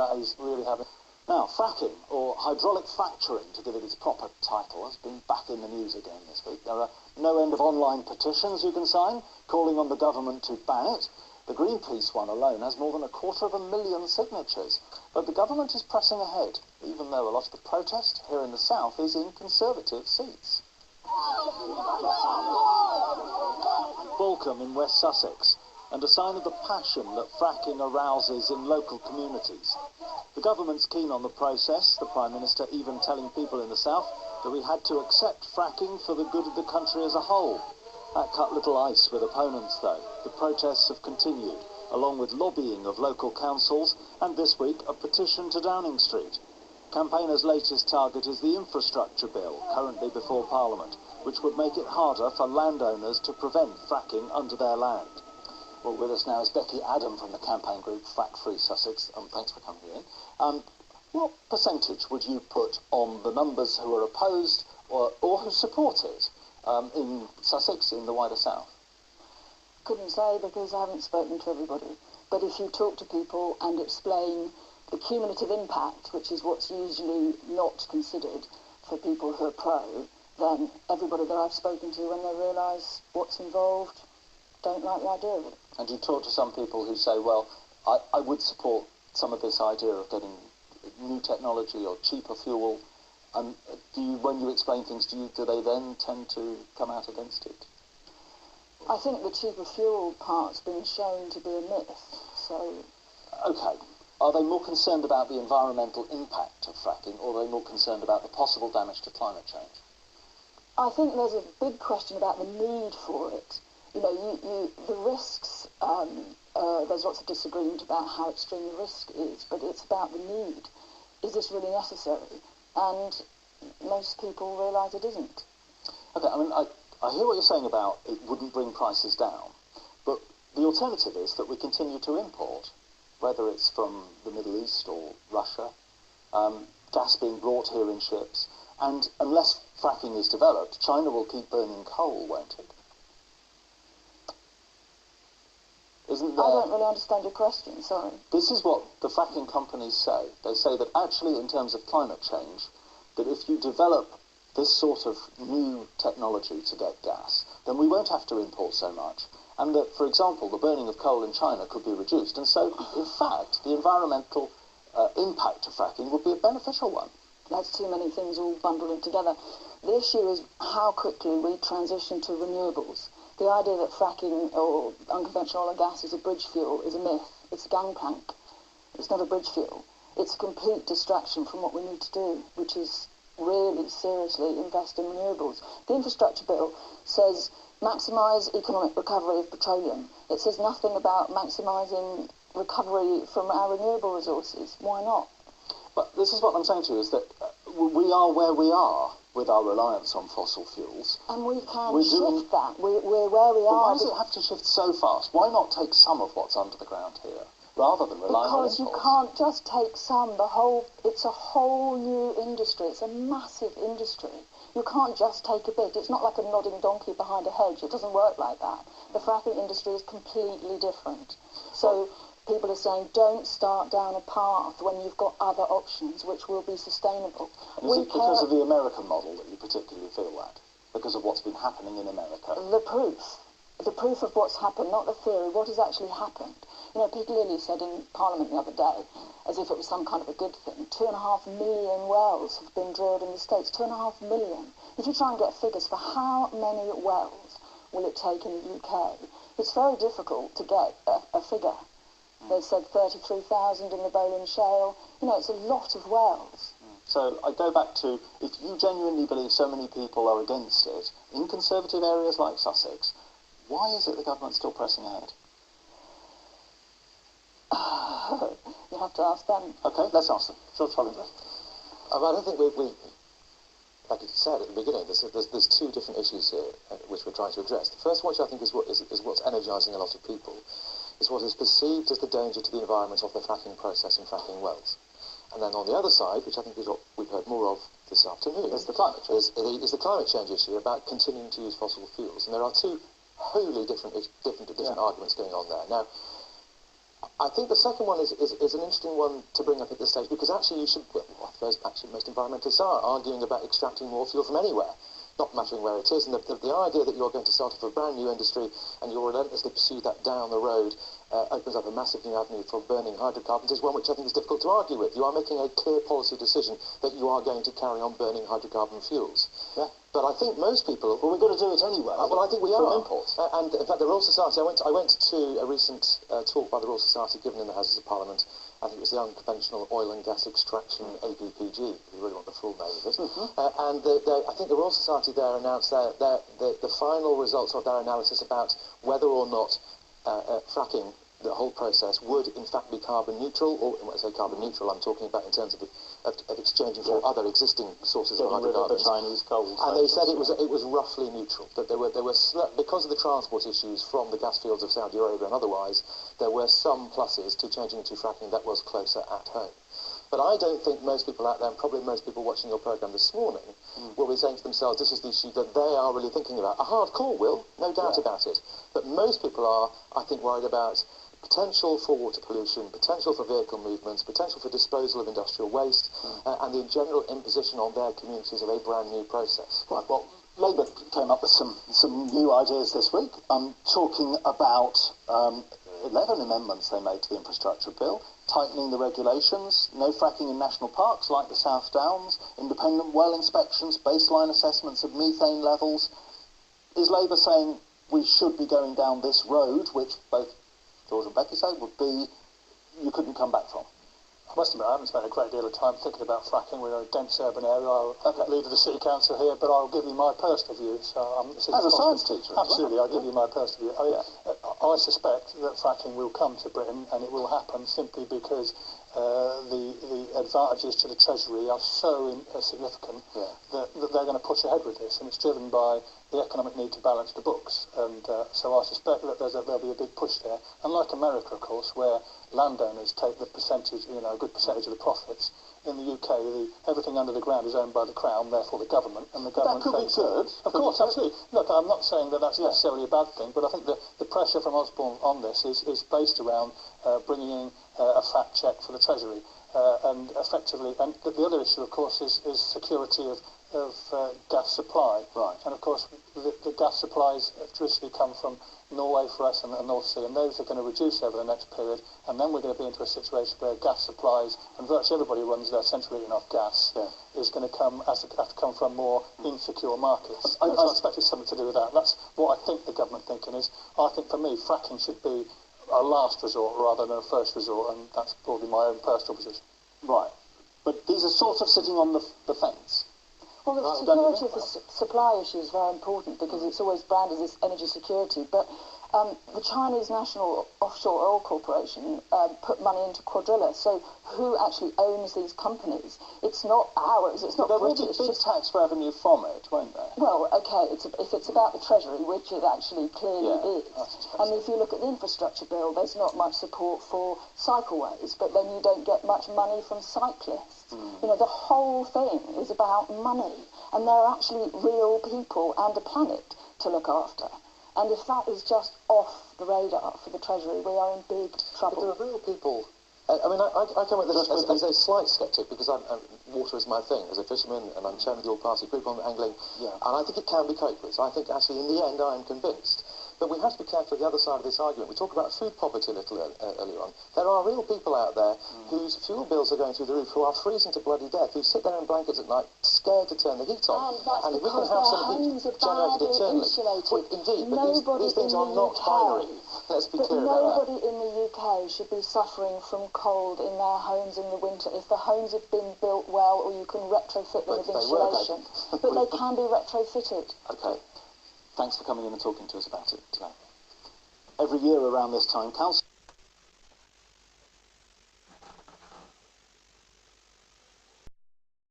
that is really having... Now, fracking, or hydraulic fracturing, to give it its proper title, has been back in the news again this week. There are no end of online petitions you can sign, calling on the government to ban it. The Greenpeace one alone has more than 250,000 signatures. But the government is pressing ahead, even though a lot of the protest here in the south is in Conservative seats. Balcombe in West Sussex, and a sign of the passion that fracking arouses in local communities. The government's keen on the process, the Prime Minister even telling people in the south that we had to accept fracking for the good of the country as a whole. That cut little ice with opponents, though. The protests have continued, along with lobbying of local councils, and this week a petition to Downing Street. Campaigners' latest target is the Infrastructure Bill, currently before Parliament, which would make it harder for landowners to prevent fracking under their land. Well, with us now is Beki Adam from the campaign group Frack Free Sussex. Thanks for coming in. What percentage would you put on the numbers who are opposed or who support it in Sussex, in the wider south? Couldn't say, because I haven't spoken to everybody. But if you talk to people and explain the cumulative impact, which is what's usually not considered for people who are pro, then everybody that I've spoken to, when they realise what's involved, don't like the idea of it. And you talk to some people who say, well, I would support some of this idea of getting new technology or cheaper fuel. And when you explain things, do they then tend to come out against it? I think the cheaper fuel part's been shown to be a myth, so... OK. Are they more concerned about the environmental impact of fracking, or are they more concerned about the possible damage to climate change? I think there's a big question about the need for it. You know, the risks, there's lots of disagreement about how extreme the risk is, but it's about the need. Is this really necessary? And most people realise it isn't. OK, I mean, I hear what you're saying about it wouldn't bring prices down, but the alternative is that we continue to import, whether it's from the Middle East or Russia, gas being brought here in ships, and unless fracking is developed, China will keep burning coal, won't it? Isn't there... I don't really understand your question, sorry. This is what the fracking companies say. They say that actually, in terms of climate change, that if you develop this sort of new technology to get gas, then we won't have to import so much. And that, for example, the burning of coal in China could be reduced. And so, in fact, the environmental impact of fracking would be a beneficial one. That's too many things all bundled in together. The issue is how quickly we transition to renewables. The idea that fracking or unconventional oil and gas is a bridge fuel is a myth. It's a gangplank. It's not a bridge fuel. It's a complete distraction from what we need to do, which is really seriously invest in renewables. The Infrastructure Bill says maximise economic recovery of petroleum. It says nothing about maximising recovery from our renewable resources. Why not? But this is what I'm saying to you, is that we are where we are with our reliance on fossil fuels. And we can shift that. We're where we are. Why does it have to shift so fast? Why not take some of what's under the ground here, rather than rely on imports? Because you can't just take some. It's a whole new industry. It's a massive industry. You can't just take a bit. It's not like a nodding donkey behind a hedge. It doesn't work like that. The fracking industry is completely different. So people are saying, don't start down a path when you've got other options which will be sustainable. And is it because of the American model that you particularly feel that? Because of what's been happening in America? The proof of what's happened, not the theory, what has actually happened. You know, Peter Lilly said in Parliament the other day, as if it was some kind of a good thing, 2.5 million wells have been drilled in the States. 2.5 million. If you try and get figures for how many wells will it take in the UK, it's very difficult to get a figure. They said 33,000 in the Bolin Shale. You know, it's a lot of wells. So I go back to, if you genuinely believe so many people are against it, in conservative areas like Sussex, why is it the government's still pressing ahead? You have to ask them. OK, let's ask them. George Hollingworth. I don't think we like you said at the beginning, there's two different issues here which we're trying to address. The first one, which I think is what's energising a lot of people, is what is perceived as the danger to the environment of the fracking process and fracking wells. And then on the other side, which I think is what we've heard more of this afternoon, is the climate change. Is the climate change issue about continuing to use fossil fuels. And there are two wholly different arguments going on there. Now, I think the second one is an interesting one to bring up at this stage, because actually you should, well, I suppose actually most environmentalists are arguing about extracting more fuel from anywhere, not mattering where it is. And the idea that you're going to start off a brand new industry and you'll relentlessly pursue that down the road opens up a massive new avenue for burning hydrocarbons is one which I think is difficult to argue with. You are making a clear policy decision that you are going to carry on burning hydrocarbon fuels. Yeah. But I think most people... Well, we've got to do it anyway. Well, I think we are. Imports. And in fact, the Royal Society, I went to a recent talk by the Royal Society given in the Houses of Parliament. I think it was the Unconventional Oil and Gas Extraction, ABPG, if you really want the full name of it. And I think the Royal Society there announced the final results of their analysis about whether or not fracking, the whole process, would in fact be carbon neutral, or when I say carbon neutral, I'm talking about in terms of exchanging for other existing sources of hydrocarbons. The Chinese coal. And they said it was roughly neutral. That there were because of the transport issues from the gas fields of Saudi Arabia and otherwise, there were some pluses to changing to fracking that was closer at home. But I don't think most people out there, and probably most people watching your programme this morning, will be saying to themselves, this is the issue that they are really thinking about. A hard call, Will, no doubt about it. But most people are, I think, worried about potential for water pollution, potential for vehicle movements, potential for disposal of industrial waste, and the general imposition on their communities of a brand new process. Right, well, Labour came up with some new ideas this week. I'm talking about 11 amendments they made to the infrastructure bill, tightening the regulations, no fracking in national parks like the South Downs, independent well inspections, baseline assessments of methane levels. Is Labour saying we should be going down this road, which both George and Becky say would be you couldn't come back from? I must admit, I haven't spent a great deal of time thinking about fracking. We're a dense urban area. I'm leader of the City Council here, but I'll give you my personal view. So as a science teacher? Absolutely, I'll give you my personal view. I suspect that fracking will come to Britain, and it will happen simply because the advantages to the Treasury are so significant that they're going to push ahead with this, and it's driven by the economic need to balance the books. And so I suspect that there'll be a big push there. Unlike America, of course, where landowners take the percentage, a good percentage of the profits. In the UK, everything under the ground is owned by the Crown, therefore the government, and the government... That could be good. Of course, absolutely. Look, I'm not saying that that's necessarily a bad thing, but I think the pressure from Osborne on this is based around bringing in a fat cheque for the Treasury, and effectively... And the other issue, of course, is security of gas supply. Right. And, of course, the gas supplies have traditionally come from Norway for us and the North Sea, and those are going to reduce over the next period, and then we're going to be into a situation where gas supplies, and virtually everybody runs their central heating off gas, is going to have to come from more insecure markets. I suspect it's something to do with that. That's what I think the government thinking is. I think for me, fracking should be a last resort rather than a first resort, and that's probably my own personal position. Right. But these are sort of sitting on the fence. Well, the security of the supply issue is very important because it's always branded as energy security. But the Chinese National Offshore Oil Corporation put money into Quadrilla. So who actually owns these companies? It's not ours. It's not British. There'll be big tax revenue from it, won't there? Well, okay, if it's about the Treasury, which it actually clearly is. And if you look at the infrastructure bill, there's not much support for cycleways, but then you don't get much money from cyclists. The whole thing is about money, and there are actually real people and a planet to look after. And if that is just off the radar for the Treasury, we are in big trouble. But there are real people... I come at this as a slight sceptic, because water is my thing as a fisherman, and I'm chairman of the all-party group on angling, and I think it can be coped with. So I think actually in the end I am convinced. But we have to be careful of the other side of this argument. We talked about food poverty a little earlier on. There are real people out there whose fuel bills are going through the roof, who are freezing to bloody death, who sit there in blankets at night, scared to turn the heat on. And that's because their homes are badly insulated. Well, indeed, but these things are not binary. Let's be clear about that. Nobody in the UK should be suffering from cold in their homes in the winter if the homes have been built well, or you can retrofit them with insulation. But they can be retrofitted. Okay. Thanks for coming in and talking to us about it today. Every year around this time, Council